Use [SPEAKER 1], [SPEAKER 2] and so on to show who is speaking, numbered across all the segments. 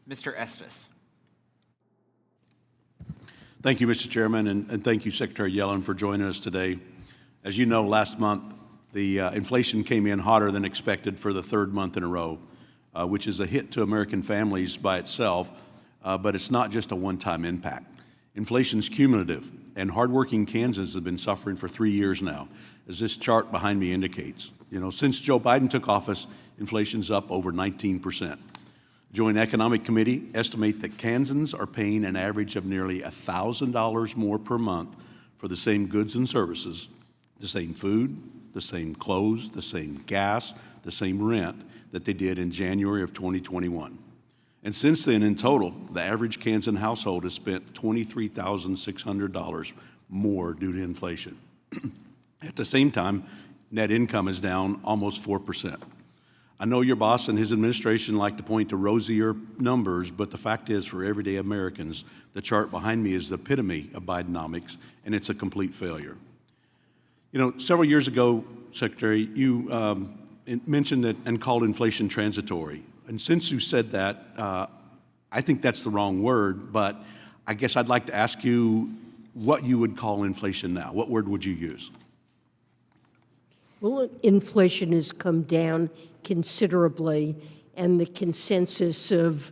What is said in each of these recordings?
[SPEAKER 1] Mr. Estes.
[SPEAKER 2] Thank you, Mr. Chairman, and thank you, Secretary Yellen, for joining us today. As you know, last month, the inflation came in hotter than expected for the third month in a row, which is a hit to American families by itself, but it's not just a one-time impact. Inflation is cumulative, and hardworking Kansans have been suffering for 3 years now, as this chart behind me indicates. Since Joe Biden took office, inflation's up over 19%. Joint Economic Committee estimate that Kansans are paying an average of nearly $1,000 more per month for the same goods and services, the same food, the same clothes, the same gas, the same rent that they did in January of 2021. And since then, in total, the average Kansan household has spent $23,600 more due to inflation. At the same time, net income is down almost 4%. I know your boss and his administration like to point to rosier numbers, but the fact is, for everyday Americans, the chart behind me is the epitome of Bidenomics, and it's a complete failure. Several years ago, Secretary, you mentioned it and called inflation transitory. And since you said that, I think that's the wrong word, but I guess I'd like to ask you what you would call inflation now. What word would you use?
[SPEAKER 3] Well, inflation has come down considerably, and the consensus of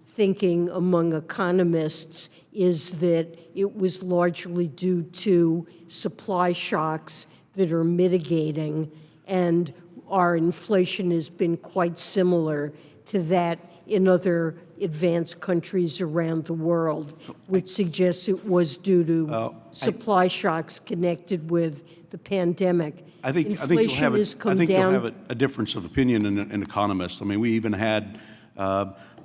[SPEAKER 3] thinking among economists is that it was largely due to supply shocks that are mitigating, and our inflation has been quite similar to that in other advanced countries around the world, which suggests it was due to supply shocks connected with the pandemic.
[SPEAKER 2] I think you'll have a difference of opinion in economists. I mean, we even had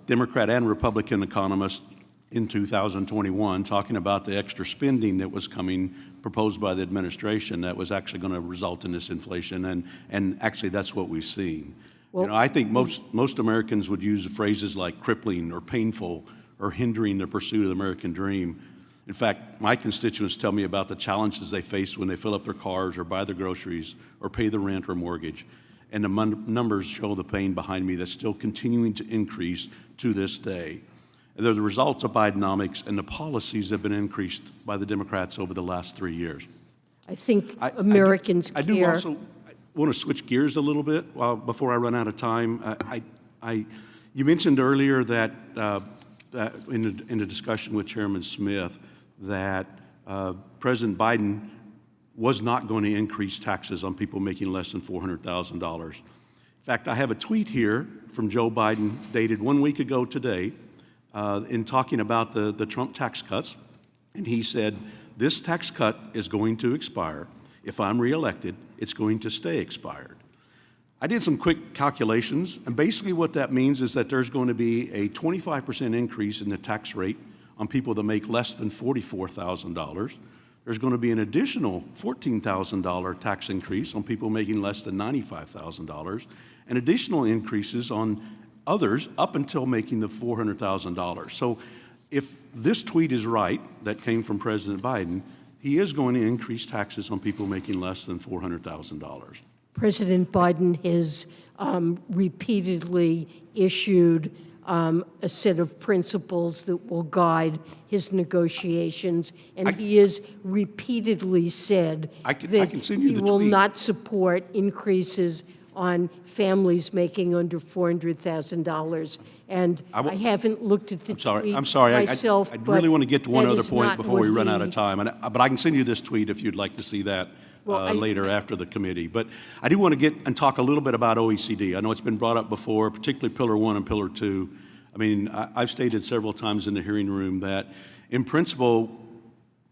[SPEAKER 2] Democrat and Republican economists in 2021 talking about the extra spending that was proposed by the administration that was actually going to result in this inflation, and actually that's what we've seen. Well, I think most Americans would use phrases like crippling or painful or hindering the pursuit of the American dream. In fact, my constituents tell me about the challenges they face when they fill up their cars or buy their groceries or pay the rent or mortgage. And the numbers show the pain behind me that's still continuing to increase to this day. And they're the results of Bidenomics and the policies that have been increased by the Democrats over the last 3 years.
[SPEAKER 3] I think Americans care.
[SPEAKER 2] I do also want to switch gears a little bit before I run out of time. You mentioned earlier that in the discussion with Chairman Smith that President Biden was not going to increase taxes on people making less than $400,000. In fact, I have a tweet here from Joe Biden dated 1 week ago today in talking about the Trump tax cuts. And he said, "This tax cut is going to expire. If I'm reelected, it's going to stay expired." I did some quick calculations, and basically what that means is that there's going to be a 25% increase in the tax rate on people that make less than $44,000. There's going to be an additional $14,000 tax increase on people making less than $95,000, and additional increases on others up until making the $400,000. So if this tweet is right, that came from President Biden, he is going to increase taxes on people making less than $400,000.
[SPEAKER 3] President Biden has repeatedly issued a set of principles that will guide his negotiations, and he has repeatedly said that he will not support increases on families making under $400,000. And I haven't looked at the tweet myself.
[SPEAKER 2] I really want to get to one other point before we run out of time. But I can send you this tweet if you'd like to see that later after the committee. But I do want to get and talk a little bit about OECD. I know it's been brought up before, particularly Pillar 1 and Pillar 2. I mean, I've stated several times in the hearing room that, in principle,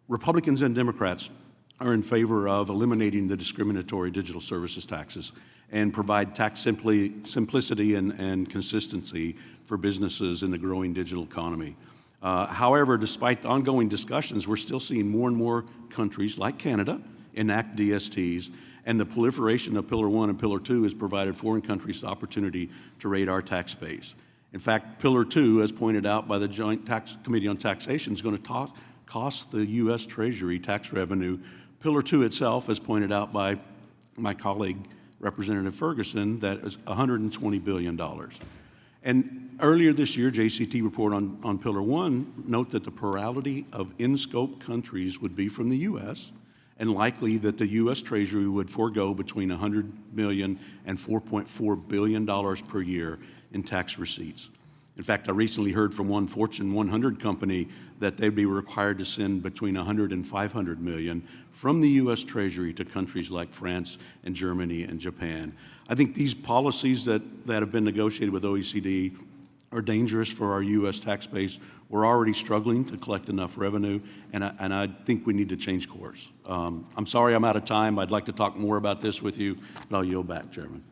[SPEAKER 2] Republicans and Democrats are in favor of eliminating the discriminatory digital services taxes and provide tax simplicity and consistency for businesses in the growing digital economy. However, despite the ongoing discussions, we're still seeing more and more countries like Canada enact DSTs, and the proliferation of Pillar 1 and Pillar 2 has provided foreign countries the opportunity to raid our tax base. In fact, Pillar 2, as pointed out by the Joint Committee on Taxation, is going to cost the U.S. Treasury tax revenue. Pillar 2 itself, as pointed out by my colleague, Representative Ferguson, that is $120 billion. And earlier this year, JCT report on Pillar 1 note that the plurality of in-scope countries would be from the U.S., and likely that the U.S. Treasury would forego between $100 million and $4.4 billion per year in tax receipts. In fact, I recently heard from one Fortune 100 company that they'd be required to send between 100 and 500 million from the U.S. Treasury to countries like France and Germany and Japan. I think these policies that have been negotiated with OECD are dangerous for our U.S. tax base. We're already struggling to collect enough revenue, and I think we need to change course. I'm sorry I'm out of time. I'd like to talk more about this with you, but I'll yield back, Chairman.